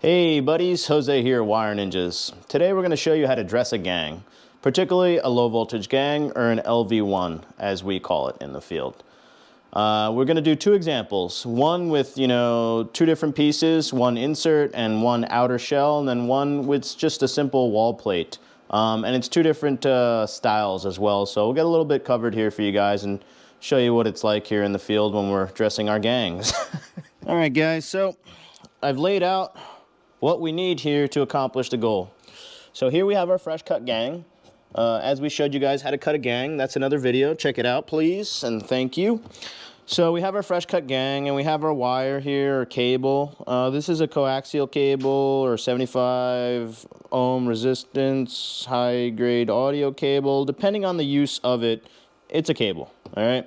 Hey buddies, Jose here, Wire Ninjas. Today we're going to show you how to dress a gang, particularly a low voltage gang or an LV1 as we call it in the field. We're going to do two examples, one with, two different pieces, one insert and one outer shell, and then one with just a simple wall plate. And it's two different styles as well, so we'll get a little bit covered here for you guys and show you what it's like here in the field when we're dressing our gangs. Alright guys, so I've laid out what we need here to accomplish the goal. So here we have our fresh cut gang. As we showed you guys how to cut a gang, that's another video. Check it out, please, and thank you. So we have our fresh cut gang, and we have our wire here, or cable. This is a coaxial cable, or 75 ohm resistance, high grade audio cable. Depending on the use of it, it's a cable, all right?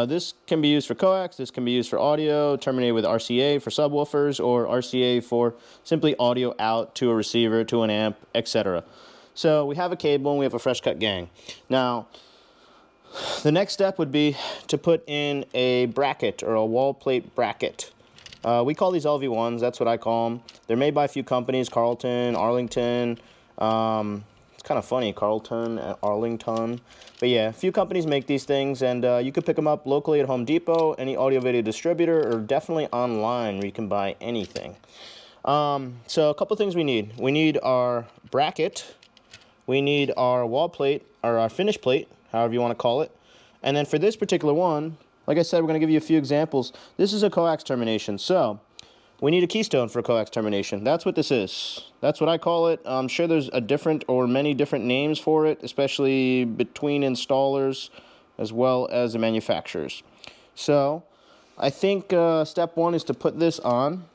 This can be used for coax, this can be used for audio, terminated with RCA for subwoofers, or RCA for simply audio out to a receiver, to an amp, etc. So we have a cable and we have a fresh cut gang. Now, the next step would be to put in a bracket or a wall plate bracket. We call these LV1s, that's what I call them. They're made by a few companies, Carlton, Arlington. It's kind of funny, Carlton and Arlington. But yeah, a few companies make these things, and you could pick them up locally at Home Depot, any audio video distributor, or definitely online where you can buy anything. So a couple things we need. We need our bracket. We need our wall plate, or our finish plate, however you want to call it. And then for this particular one, like I said, we're going to give you a few examples. This is a coax termination, so we need a keystone for coax termination. That's what this is. That's what I call it. I'm sure there's a different or many different names for it, especially between installers as well as the manufacturers. So I think step one is to put this on,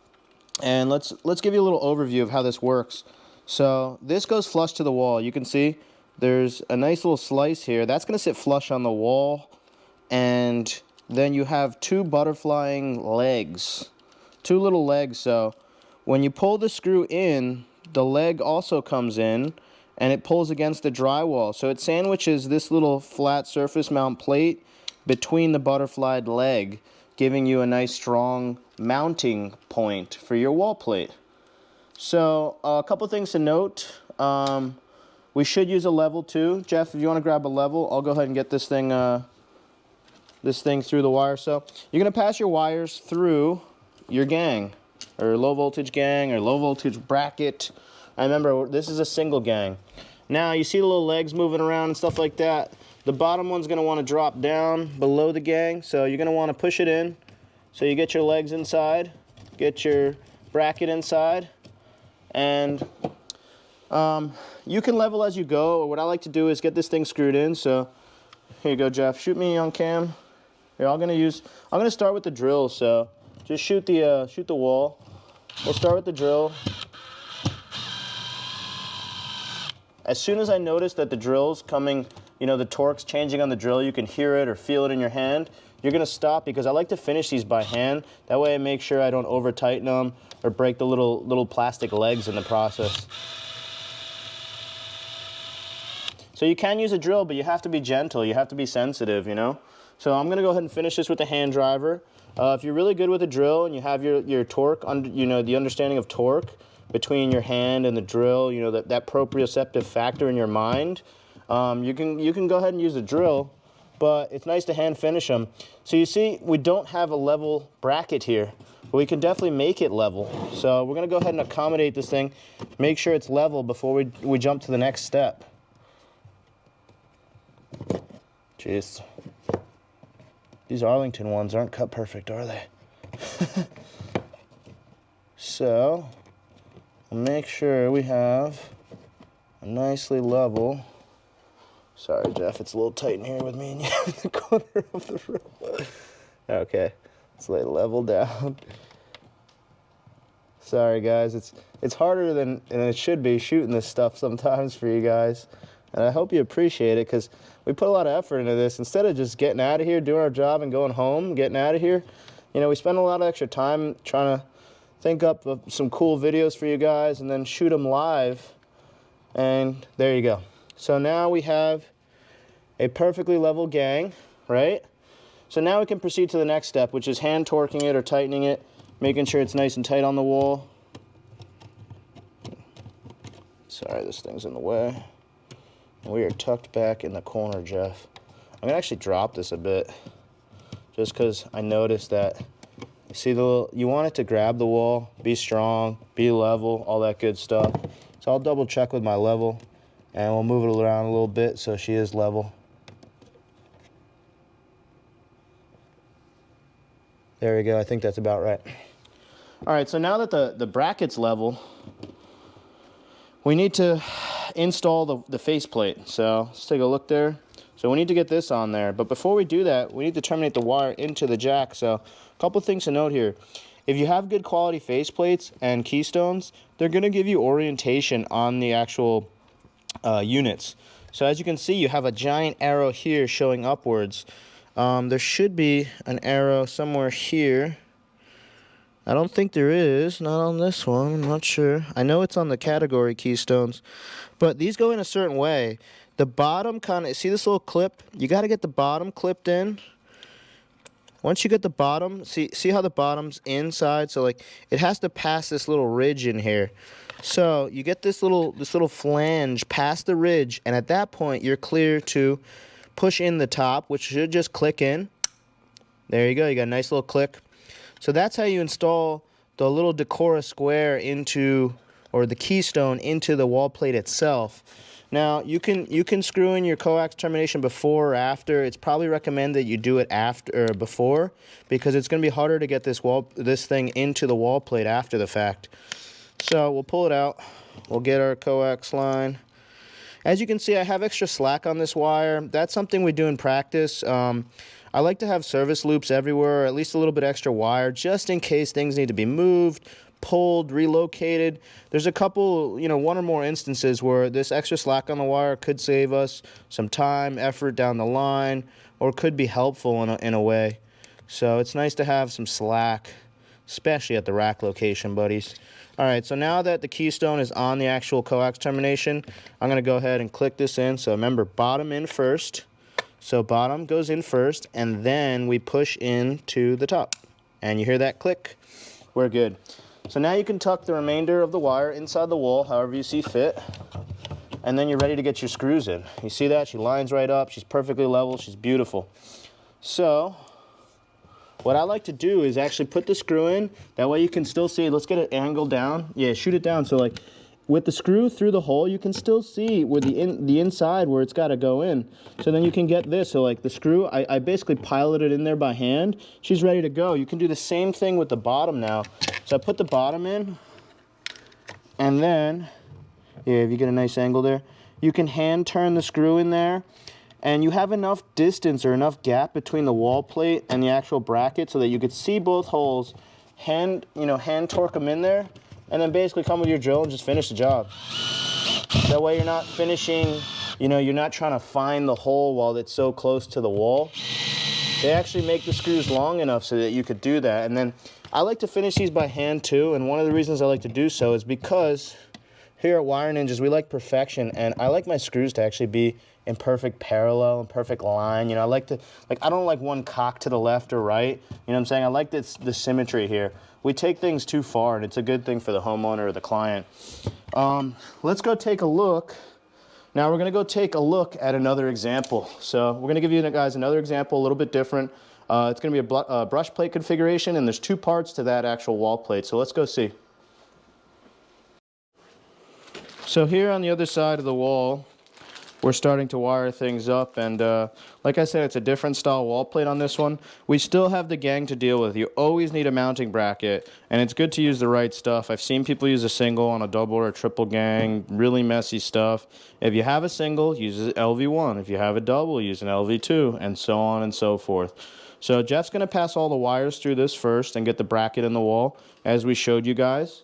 and let's give you a little overview of how this works. So this goes flush to the wall. You can see there's a nice little slice here. That's going to sit flush on the wall, and then you have two butterflying legs. Two little legs, so when you pull the screw in, the leg also comes in and it pulls against the drywall. So it sandwiches this little flat surface mount plate between the butterflied leg, giving you a nice strong mounting point for your wall plate. So a couple things to note. We should use a level too. Jeff, if you want to grab a level, I'll go ahead and get this thing through the wire. So you're going to pass your wires through your gang, or low voltage gang, or low voltage bracket. I remember this is a single gang. Now you see the little legs moving around and stuff like that. The bottom one's going to want to drop down below the gang, so you're going to want to push it in. So you get your legs inside, get your bracket inside, and you can level as you go. Or what I like to do is get this thing screwed in. So here you go, Jeff. Shoot me on cam. Here, I'm going to start with the drill. So just shoot the wall. We'll start with the drill. As soon as I notice that the drill's coming, the torque's changing on the drill, you can hear it or feel it in your hand, you're going to stop, because I like to finish these by hand. That way I make sure I don't over tighten them or break the little plastic legs in the process. So you can use a drill, but you have to be gentle, you have to be sensitive, So I'm going to go ahead and finish this with the hand driver. If you're really good with a drill and you have your torque, the understanding of torque between your hand and the drill, that proprioceptive factor in your mind, you can go ahead and use a drill, but it's nice to hand finish them. So you see, we don't have a level bracket here, but we can definitely make it level. So we're going to go ahead and accommodate this thing, make sure it's level before we jump to the next step. Jeez. These Arlington ones aren't cut perfect, are they? So, we'll make sure we have a nicely level. Sorry, Jeff, it's a little tight in here with me and you in the corner of the room. Okay, let's lay level down. Sorry, guys, it's harder than it should be shooting this stuff sometimes for you guys. And I hope you appreciate it, because we put a lot of effort into this. Instead of just getting out of here, doing our job, and going home, getting out of here, we spend a lot of extra time trying to think up some cool videos for you guys and then shoot them live. And there you go. So now we have a perfectly level gang, right? So now we can proceed to the next step, which is hand torquing it or tightening it, making sure it's nice and tight on the wall. Sorry, this thing's in the way. We are tucked back in the corner, Jeff. I'm gonna actually drop this a bit, just because I noticed that, you see you want it to grab the wall, be strong, be level, all that good stuff. So I'll double check with my level, and we'll move it around a little bit so she is level. There we go, I think that's about right. All right, so now that the bracket's level, we need to install the faceplate. So let's take a look there. So we need to get this on there. But before we do that, we need to terminate the wire into the jack. So a couple things to note here. If you have good quality faceplates and keystones, they're going to give you orientation on the actual units. So as you can see, you have a giant arrow here showing upwards. There should be an arrow somewhere here. I don't think there is, not on this one, I'm not sure. I know it's on the category keystones, but these go in a certain way. The bottom kind of, see this little clip? You got to get the bottom clipped in. Once you get the bottom, see how the bottom's inside? So like, it has to pass this little ridge in here. So you get this little flange past the ridge, and at that point, you're clear to push in the top, which should just click in. There you go, you got a nice little click. So that's how you install the little Decora square into, or the keystone into the wall plate itself. Now you can screw in your coax termination before or after. It's probably recommended you do it after or before, because it's going to be harder to get this thing into the wall plate after the fact. So we'll pull it out. We'll get our coax line. As you can see, I have extra slack on this wire. That's something we do in practice. I like to have service loops everywhere, or at least a little bit extra wire, just in case things need to be moved, pulled, relocated. There's a couple, one or more instances where this extra slack on the wire could save us some time, effort down the line, or could be helpful in a way. So it's nice to have some slack, especially at the rack location, buddies. All right, so now that the keystone is on the actual coax termination, I'm going to go ahead and click this in. So remember, bottom in first. So bottom goes in first, and then we push into the top. And you hear that click? We're good. So now you can tuck the remainder of the wire inside the wall, however you see fit. And then you're ready to get your screws in. You see that? She lines right up. She's perfectly level. She's beautiful. So what I like to do is actually put the screw in. That way you can still see. Let's get it angled down. Yeah, shoot it down. So like, with the screw through the hole, you can still see where the inside where it's got to go in. So then you can get this. So like the screw, I basically pilot it in there by hand. She's ready to go. You can do the same thing with the bottom now. So I put the bottom in, and then, yeah, if you get a nice angle there, you can hand turn the screw in there, and you have enough distance or enough gap between the wall plate and the actual bracket so that you could see both holes, hand torque them in there, and then basically come with your drill and just finish the job. That way you're not finishing, you're not trying to find the hole while it's so close to the wall. They actually make the screws long enough so that you could do that. And then I like to finish these by hand too, and one of the reasons I like to do so is because here at Wire Ninjas, we like perfection, and I like my screws to actually be in perfect parallel and perfect line. I don't like one cock to the left or right. You know what I'm saying? I like the symmetry here. We take things too far, and it's a good thing for the homeowner or the client. Let's go take a look. Now we're going to go take a look at another example. So we're going to give you guys another example, a little bit different. It's going to be a brush plate configuration, and there's two parts to that actual wall plate. So let's go see. So here on the other side of the wall, we're starting to wire things up, and like I said, it's a different style wall plate on this one. We still have the gang to deal with. You always need a mounting bracket, and it's good to use the right stuff. I've seen people use a single on a double or a triple gang, really messy stuff. If you have a single, use an LV1. If you have a double, use an LV2, and so on and so forth. So Jeff's going to pass all the wires through this first and get the bracket in the wall, as we showed you guys.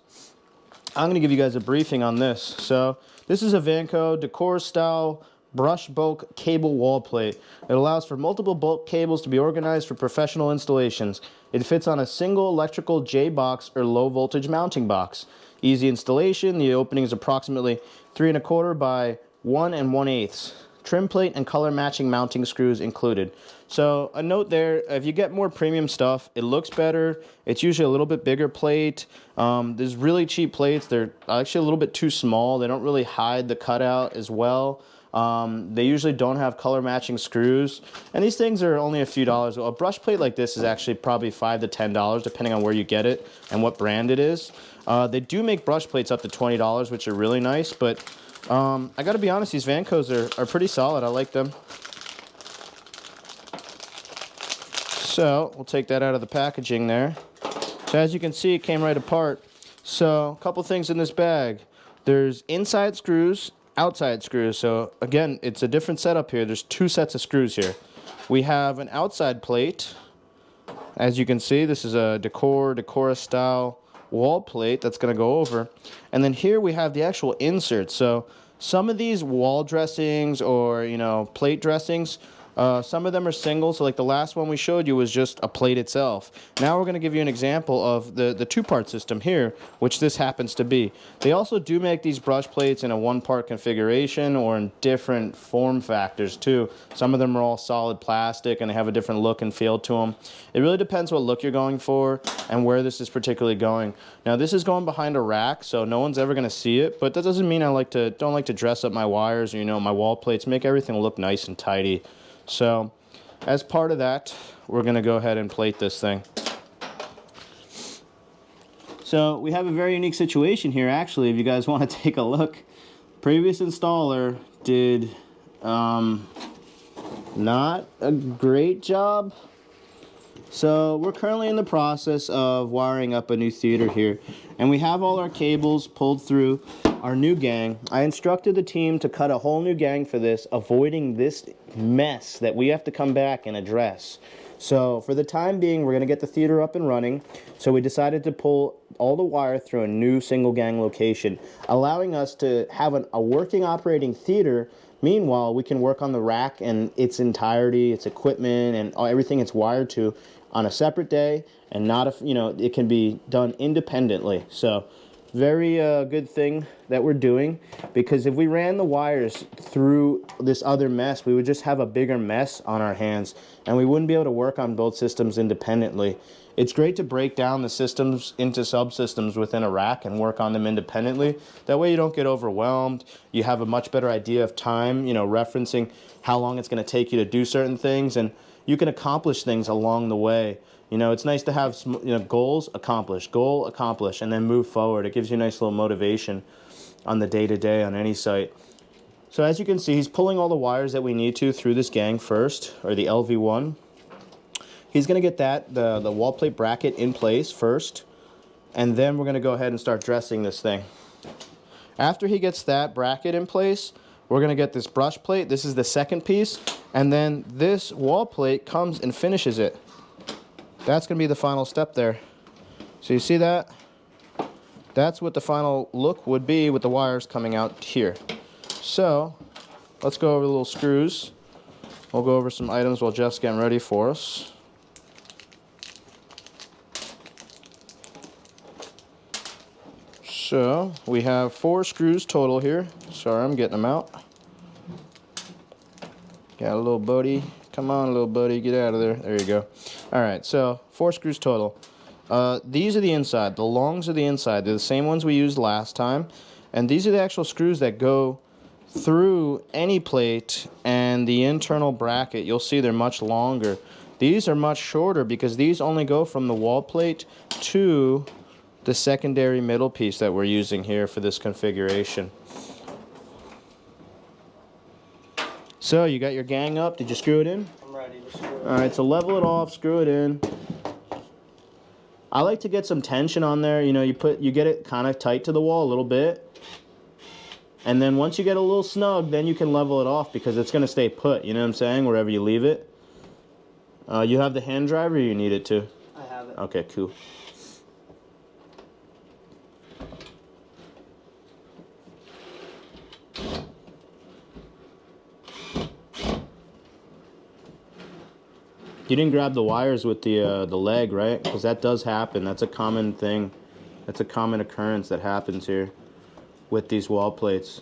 I'm going to give you guys a briefing on this. So this is a Vanco Decora style brush bulk cable wall plate. It allows for multiple bulk cables to be organized for professional installations. It fits on a single electrical J-box or low voltage mounting box. Easy installation. The opening is approximately 3 1/4 by 1 1/8. trim plate and color matching mounting screws included. So a note there, if you get more premium stuff, it looks better. It's usually a little bit bigger plate. There's really cheap plates. They're actually a little bit too small. They don't really hide the cutout as well. They usually don't have color matching screws, and these things are only a few dollars. A brush plate like this is actually probably $5 to $10 depending on where you get it and what brand it is. They do make brush plates up to $20, which are really nice, but I gotta be honest, these Vancos are pretty solid. I like them. So we'll take that out of the packaging there. So as you can see, it came right apart. So a couple things in this bag. There's inside screws, outside screws. So again, it's a different setup here. There's two sets of screws here. We have an outside plate. As you can see, this is a Decora style wall plate that's going to go over. And then here we have the actual insert. So some of these wall dressings or, you know, plate dressings, some of them are single. So like the last one we showed you was just a plate itself. Now we're going to give you an example of the two-part system here, which this happens to be. They also do make these brush plates in a one-part configuration or in different form factors too. Some of them are all solid plastic and they have a different look and feel to them. It really depends what look you're going for and where this is particularly going. Now this is going behind a rack, so no one's ever going to see it, but that doesn't mean I don't like to dress up my wires or, you know, my wall plates, make everything look nice and tidy. So as part of that, we're going to go ahead and plate this thing. So we have a very unique situation here, actually, if you guys want to take a look. Previous installer did not a great job. So we're currently in the process of wiring up a new theater here, and we have all our cables pulled through our new gang. I instructed the team to cut a whole new gang for this, avoiding this mess that we have to come back and address. So for the time being, we're going to get the theater up and running. So we decided to pull all the wire through a new single gang location, allowing us to have a working operating theater. Meanwhile, we can work on the rack and its entirety, its equipment, and everything it's wired to on a separate day, and not it can be done independently. So very good thing that we're doing, because if we ran the wires through this other mess, we would just have a bigger mess on our hands and we wouldn't be able to work on both systems independently. It's great to break down the systems into subsystems within a rack and work on them independently. That way you don't get overwhelmed. You have a much better idea of time, you know, referencing how long it's going to take you to do certain things, and you can accomplish things along the way. You know, it's nice to have, you know, goals, accomplish, goal, accomplish, and then move forward. It gives you a nice little motivation on the day-to-day on any site. So as you can see, he's pulling all the wires that we need to through this gang first, or the LV1. He's going to get the wall plate bracket in place first, and then we're going to go ahead and start dressing this thing. After he gets that bracket in place, we're going to get this brush plate. This is the second piece, and then this wall plate comes and finishes it. That's going to be the final step there. So you see that? That's what the final look would be with the wires coming out here. So let's go over the little screws. We'll go over some items while Jeff's getting ready for us. So we have 4 screws total here. Sorry, I'm getting them out. Got a little buddy. Come on, little buddy, get out of there. There you go. All right, so 4 screws total. These are the inside. The longs are the inside. They're the same ones we used last time. And these are the actual screws that go through any plate and the internal bracket. You'll see they're much longer. These are much shorter because these only go from the wall plate to the secondary middle piece that we're using here for this configuration. So you got your gang up. Did you screw it in? I'm ready to screw it. All right, so level it off, screw it in. I like to get some tension on there. You know, you get it kind of tight to the wall a little bit. And then once you get a little snug, then you can level it off because it's going to stay put, you know what I'm saying, wherever you leave it. You have the hand driver, or you need it too? I have it. Okay, cool. You didn't grab the wires with the leg, right? Because that does happen. That's a common thing. That's a common occurrence that happens here with these wall plates.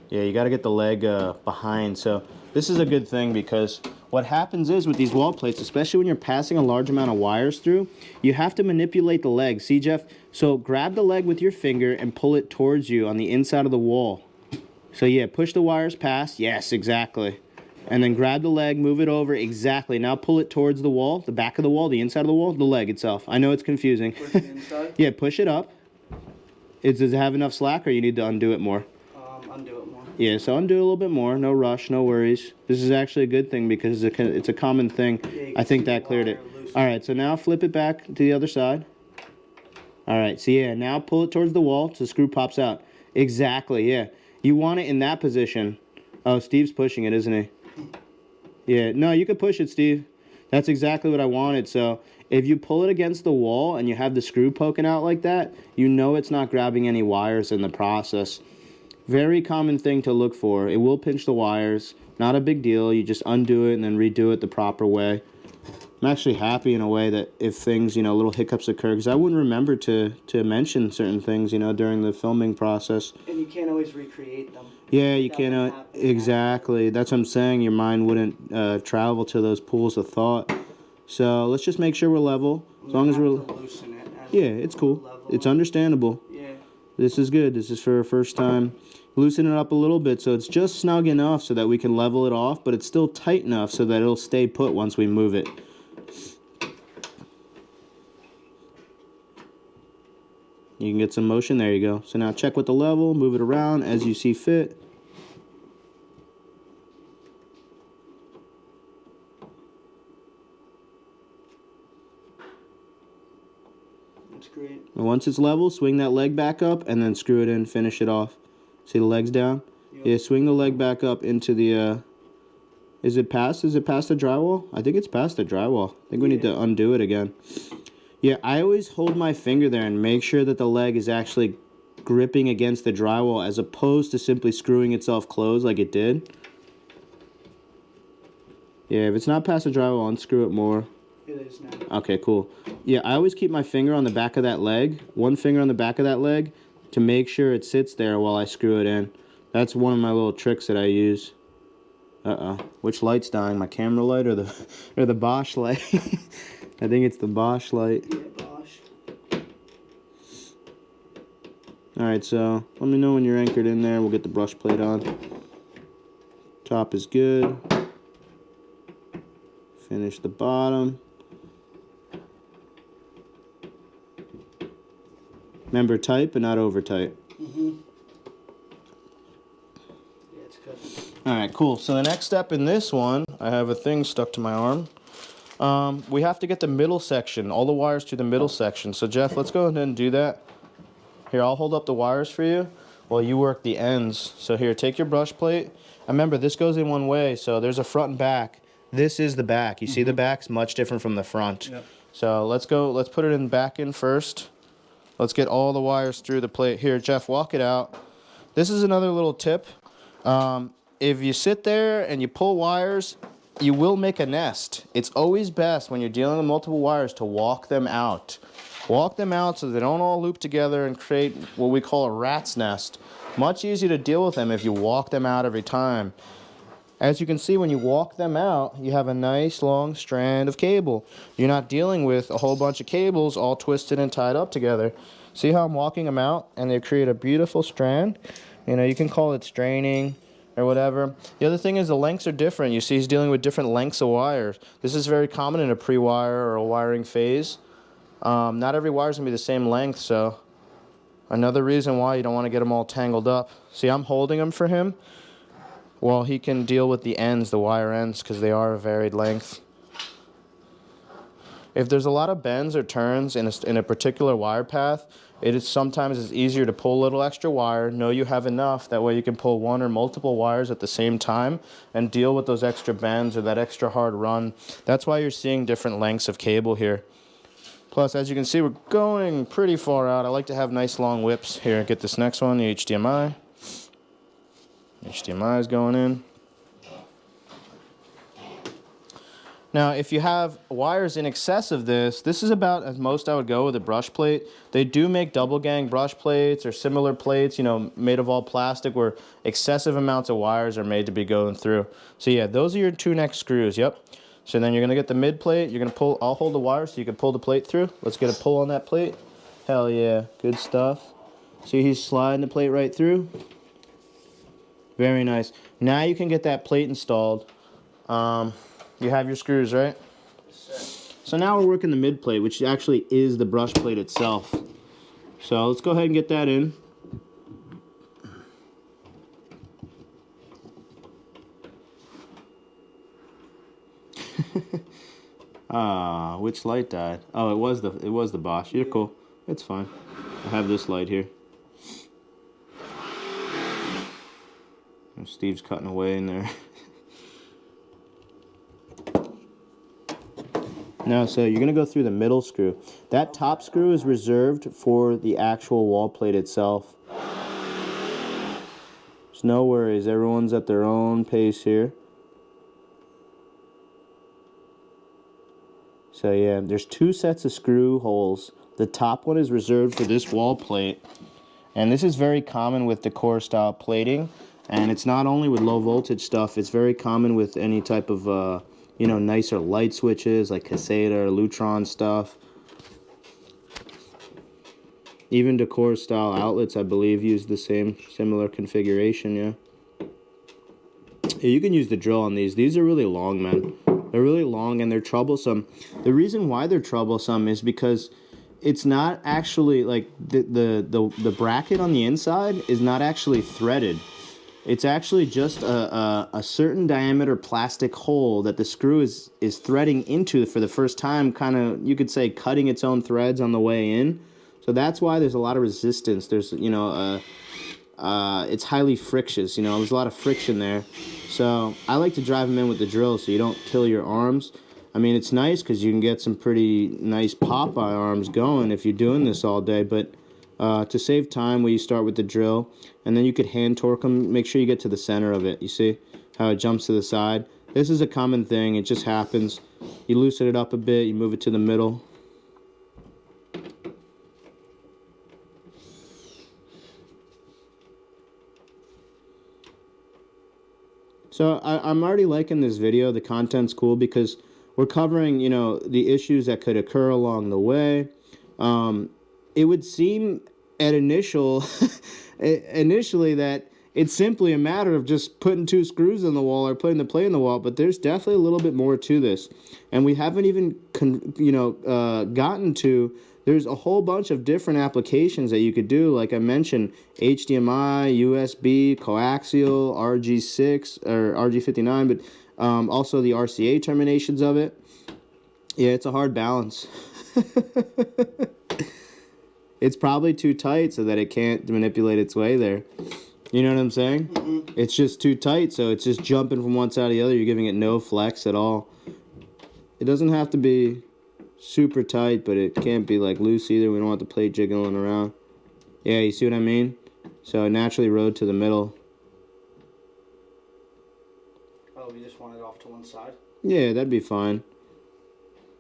Yeah, you got to get the leg behind. So this is a good thing because what happens is with these wall plates, especially when you're passing a large amount of wires through, you have to manipulate the leg. See, Jeff? So grab the leg with your finger and pull it towards you on the inside of the wall. So yeah, push the wires past. Yes, exactly. And then grab the leg, move it over. Exactly. Now pull it towards the wall, the back of the wall, the inside of the wall, the leg itself. I know it's confusing. Push it inside? Yeah, push it up. Does it have enough slack or you need to undo it more? Undo it more. Yeah, so undo a little bit more. No rush, no worries. This is actually a good thing because it's a common thing. Yeah, I think that cleared it. All right, so now flip it back to the other side. All right, so yeah, now pull it towards the wall so the screw pops out. Exactly, yeah. You want it in that position. Oh, Steve's pushing it, isn't he? Yeah, no, you could push it, Steve. That's exactly what I wanted. So if you pull it against the wall and you have the screw poking out like that, you know it's not grabbing any wires in the process. Very common thing to look for. It will pinch the wires. Not a big deal. You just undo it and then redo it the proper way. I'm actually happy in a way that if things, little hiccups occur, because I wouldn't remember to mention certain things, during the filming process. And you can't always recreate them. Yeah, you can't. Exactly. That's what I'm saying. Your mind wouldn't travel to those pools of thought. So let's just make sure we're level. As long as we're... loosen it yeah, it's cool. It's understandable. Yeah. This is good. This is for our first time. Loosen it up a little bit so it's just snug enough so that we can level it off, but it's still tight enough so that it'll stay put once we move it. You can get some motion. There you go. So now check with the level, move it around as you see fit. That's great. And once it's level, swing that leg back up and then screw it in, finish it off. See the legs down? Yep. Yeah, swing the leg back up into the, is it past the drywall? I think it's past the drywall. I think we need to undo it again. Yeah, I always hold my finger there and make sure that the leg is actually gripping against the drywall as opposed to simply screwing itself closed like it did. Yeah, if it's not past the drywall, unscrew it more. It is now. Okay, cool. Yeah, I always keep my finger on the back of that leg, one finger on the back of that leg, to make sure it sits there while I screw it in. That's one of my little tricks that I use. Uh-oh. Which light's dying? My camera light or the Bosch light? I think it's the Bosch light. Yeah, Bosch. Alright, so let me know when you're anchored in there. We'll get the brush plate on. Top is good. Finish the bottom. Remember, tight but not over tight. Mm-hmm. Yeah, it's good. Alright, cool. So the next step in this one, I have a thing stuck to my arm. We have to get the middle section, all the wires to the middle section. So Jeff, let's go ahead and do that. Here, I'll hold up the wires for you while you work the ends. So here, take your brush plate. And remember, this goes in one way, so there's a front and back. This is the back. You see the back's much different from the front. Yep. So let's put it back in first. Let's get all the wires through the plate. Here, Jeff, walk it out. This is another little tip. If you sit there and you pull wires, you will make a nest. It's always best when you're dealing with multiple wires to walk them out. Walk them out so they don't all loop together and create what we call a rat's nest. Much easier to deal with them if you walk them out every time. As you can see, when you walk them out, you have a nice long strand of cable. You're not dealing with a whole bunch of cables all twisted and tied up together. See how I'm walking them out and they create a beautiful strand? You can call it straining or whatever. The other thing is the lengths are different. You see he's dealing with different lengths of wires. This is very common in a pre-wire or a wiring phase. Not every wire is going to be the same length, so another reason why you don't want to get them all tangled up. See, I'm holding them for him while he can deal with the ends, the wire ends, because they are a varied length. If there's a lot of bends or turns in a particular wire path, sometimes it's easier to pull a little extra wire, know you have enough, that way you can pull one or multiple wires at the same time and deal with those extra bends or that extra hard run. That's why you're seeing different lengths of cable here. Plus, as you can see, we're going pretty far out. I like to have nice long whips. Here, get this next one, the HDMI. HDMI is going in. Now, if you have wires in excess of this, this is about as most I would go with a brush plate. They do make double gang brush plates or similar plates, you know, made of all plastic where excessive amounts of wires are made to be going through. So yeah, those are your 2 next screws, yep. So then you're gonna get the mid plate, you're gonna pull, I'll hold the wire so you can pull the plate through. Let's get a pull on that plate. Hell yeah, good stuff. See, he's sliding the plate right through. Very nice. Now you can get that plate installed. You have your screws, right? So now we're working the mid plate, which actually is the brush plate itself. So let's go ahead and get that in. Which light died? Oh, it was the Bosch. You're cool. It's fine. I have this light here. Steve's cutting away in there. Now, so you're going to go through the middle screw. That top screw is reserved for the actual wall plate itself. There's no worries. Everyone's at their own pace here. So yeah, there's 2 sets of screw holes. The top one is reserved for this wall plate. And this is very common with decor style plating. And it's not only with low voltage stuff, it's very common with any type of you know, nicer light switches like Caseta or Lutron stuff. Even decor style outlets, I believe, use the same similar configuration, yeah. You can use the drill on these. These are really long, man. They're really long and they're troublesome. The reason why they're troublesome is because it's not actually like the bracket on the inside is not actually threaded. It's actually just a certain diameter plastic hole that the screw is threading into for the first time, kind of, you could say, cutting its own threads on the way in. So that's why there's a lot of resistance. There's, you know, it's highly frictious, you know, there's a lot of friction there. So I like to drive them in with the drill so you don't kill your arms. I mean, it's nice because you can get some pretty nice Popeye arms going if you're doing this all day, but to save time, we start with the drill, and then you could hand torque them. Make sure you get to the center of it. You see how it jumps to the side? This is a common thing. It just happens. You loosen it up a bit. You move it to the middle. So I'm already liking this video. The content's cool because we're covering, you know, the issues that could occur along the way. It would seem at initially that it's simply a matter of just putting 2 screws in the wall or putting the plate in the wall, but there's definitely a little bit more to this. And we haven't even, gotten to, there's a whole bunch of different applications that you could do. Like I mentioned, HDMI, USB, coaxial, RG6, or RG59, but also the RCA terminations of it. Yeah, it's a hard balance. It's probably too tight so that it can't manipulate its way there. You know what I'm saying? Mm-hmm. It's just too tight, so it's just jumping from one side to the other. You're giving it no flex at all. It doesn't have to be super tight, but it can't be like loose either. We don't want the plate jiggling around. Yeah, you see what I mean? So it naturally rode to the middle. Oh, you just want it off to one side? Yeah, that'd be fine.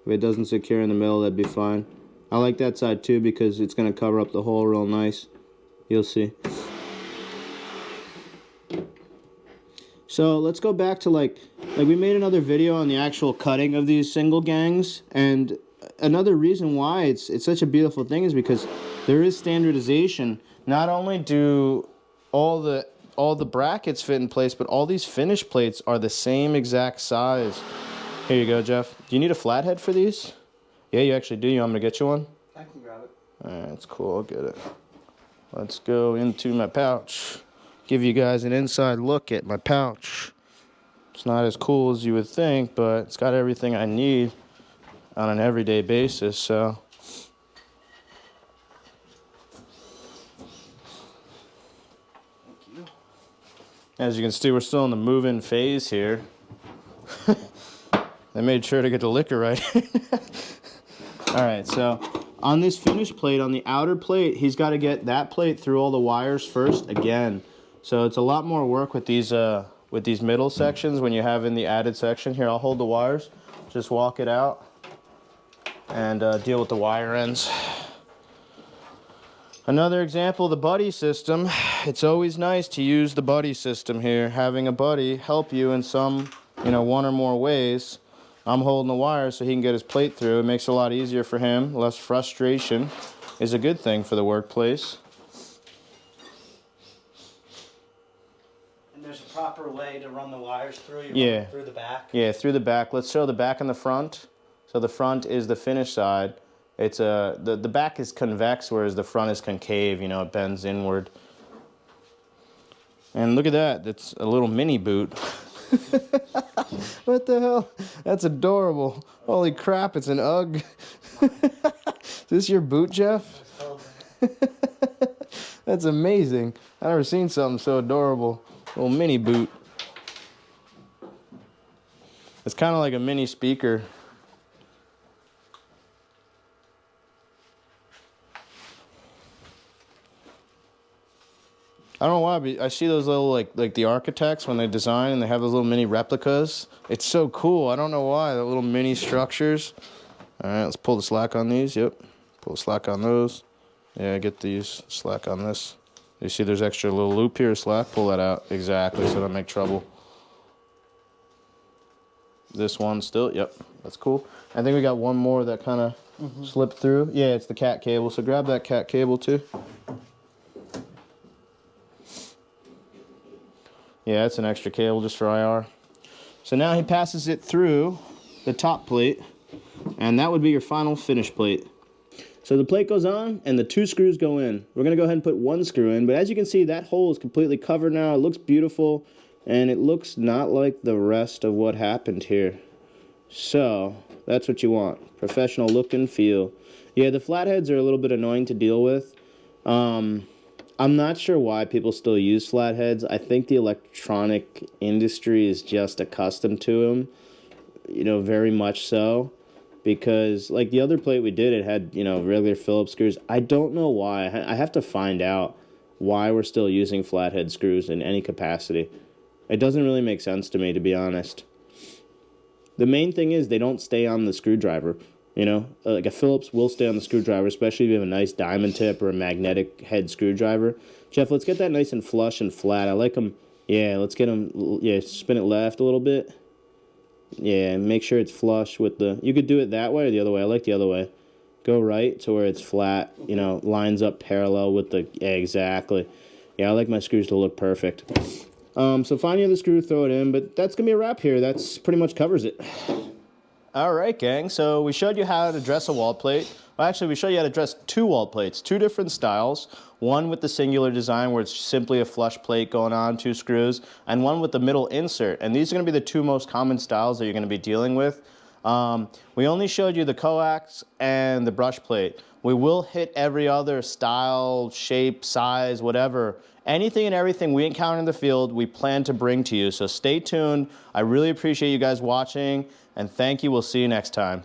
If it doesn't secure in the middle, that'd be fine. I like that side too because it's going to cover up the hole real nice. You'll see. So let's go back to like we made another video on the actual cutting of these single gangs, and another reason why it's such a beautiful thing is because there is standardization. Not only do all the brackets fit in place, but all these finish plates are the same exact size. Here you go, Jeff. Do you need a flathead for these? Yeah, you actually do. You want me to get you one? I can grab it. Alright, that's cool. I'll get it. Let's go into my pouch. Give you guys an inside look at my pouch. It's not as cool as you would think, but it's got everything I need on an everyday basis, so. Thank you. As you can see, we're still in the move-in phase here. They made sure to get the liquor right. Alright, so on this finish plate, on the outer plate, he's got to get that plate through all the wires first again. So it's a lot more work with these middle sections when you have in the added section. Here, I'll hold the wires. just walk it out and deal with the wire ends. Another example, the buddy system. It's always nice to use the buddy system here, having a buddy help you in some, one or more ways. I'm holding the wire so he can get his plate through. It makes it a lot easier for him. Less frustration is a good thing for the workplace. And there's a proper way to run the wires through. Yeah. Through the back. Yeah, through the back. Let's show the back and the front. So the front is the finish side. It's the back is convex, whereas the front is concave. It bends inward. And look at that. That's a little mini boot. What the hell? That's adorable. Holy crap, it's an UGG. Is this your boot, Jeff? That's amazing. I've never seen something so adorable. Little mini boot. It's kind of like a mini speaker. I don't know why, but I see those little, like the architects when they design and they have those little mini replicas. It's so cool. I don't know why, the little mini structures. All right, let's pull the slack on these. Yep, pull the slack on those. Yeah, get these slack on this. You see there's extra little loop here, slack. Pull that out, exactly, so don't make trouble. This one still, yep, that's cool. I think we got one more that kind of slipped through. Yeah, it's the cat cable, so grab that cat cable too. Yeah, that's an extra cable just for IR. So now he passes it through the top plate, and that would be your final finish plate. So the plate goes on, and the 2 screws go in. We're gonna go ahead and put 1 screw in, but as you can see, that hole is completely covered now. It looks beautiful, and it looks not like the rest of what happened here. So that's what you want, professional look and feel. Yeah, the flatheads are a little bit annoying to deal with. I'm not sure why people still use flatheads. I think the electronic industry is just accustomed to them, very much so. Because, like the other plate we did, it had, regular Phillips screws. I don't know why. I have to find out why we're still using flathead screws in any capacity. It doesn't really make sense to me, to be honest. The main thing is they don't stay on the screwdriver. Like a Phillips will stay on the screwdriver, especially if you have a nice diamond tip or a magnetic head screwdriver. Jeff, let's get that nice and flush and flat. I like them. Yeah, let's get them. Yeah, spin it left a little bit. Yeah, make sure it's flush with the... You could do it that way or the other way. I like the other way. Go right to where it's flat, lines up parallel with the... Yeah, exactly. Yeah, I like my screws to look perfect. So find the other screw, throw it in, but that's going to be a wrap here. That's pretty much covers it. All right, gang, so we showed you how to dress a wall plate. Well, actually, we showed you how to dress 2 wall plates, 2 different styles. One with the singular design where it's simply a flush plate going on, 2 screws, and one with the middle insert. And these are going to be the 2 most common styles that you're going to be dealing with. We only showed you the coax and the brush plate. We will hit every other style, shape, size, whatever. Anything and everything we encounter in the field, we plan to bring to you. So stay tuned. I really appreciate you guys watching, and thank you. We'll see you next time.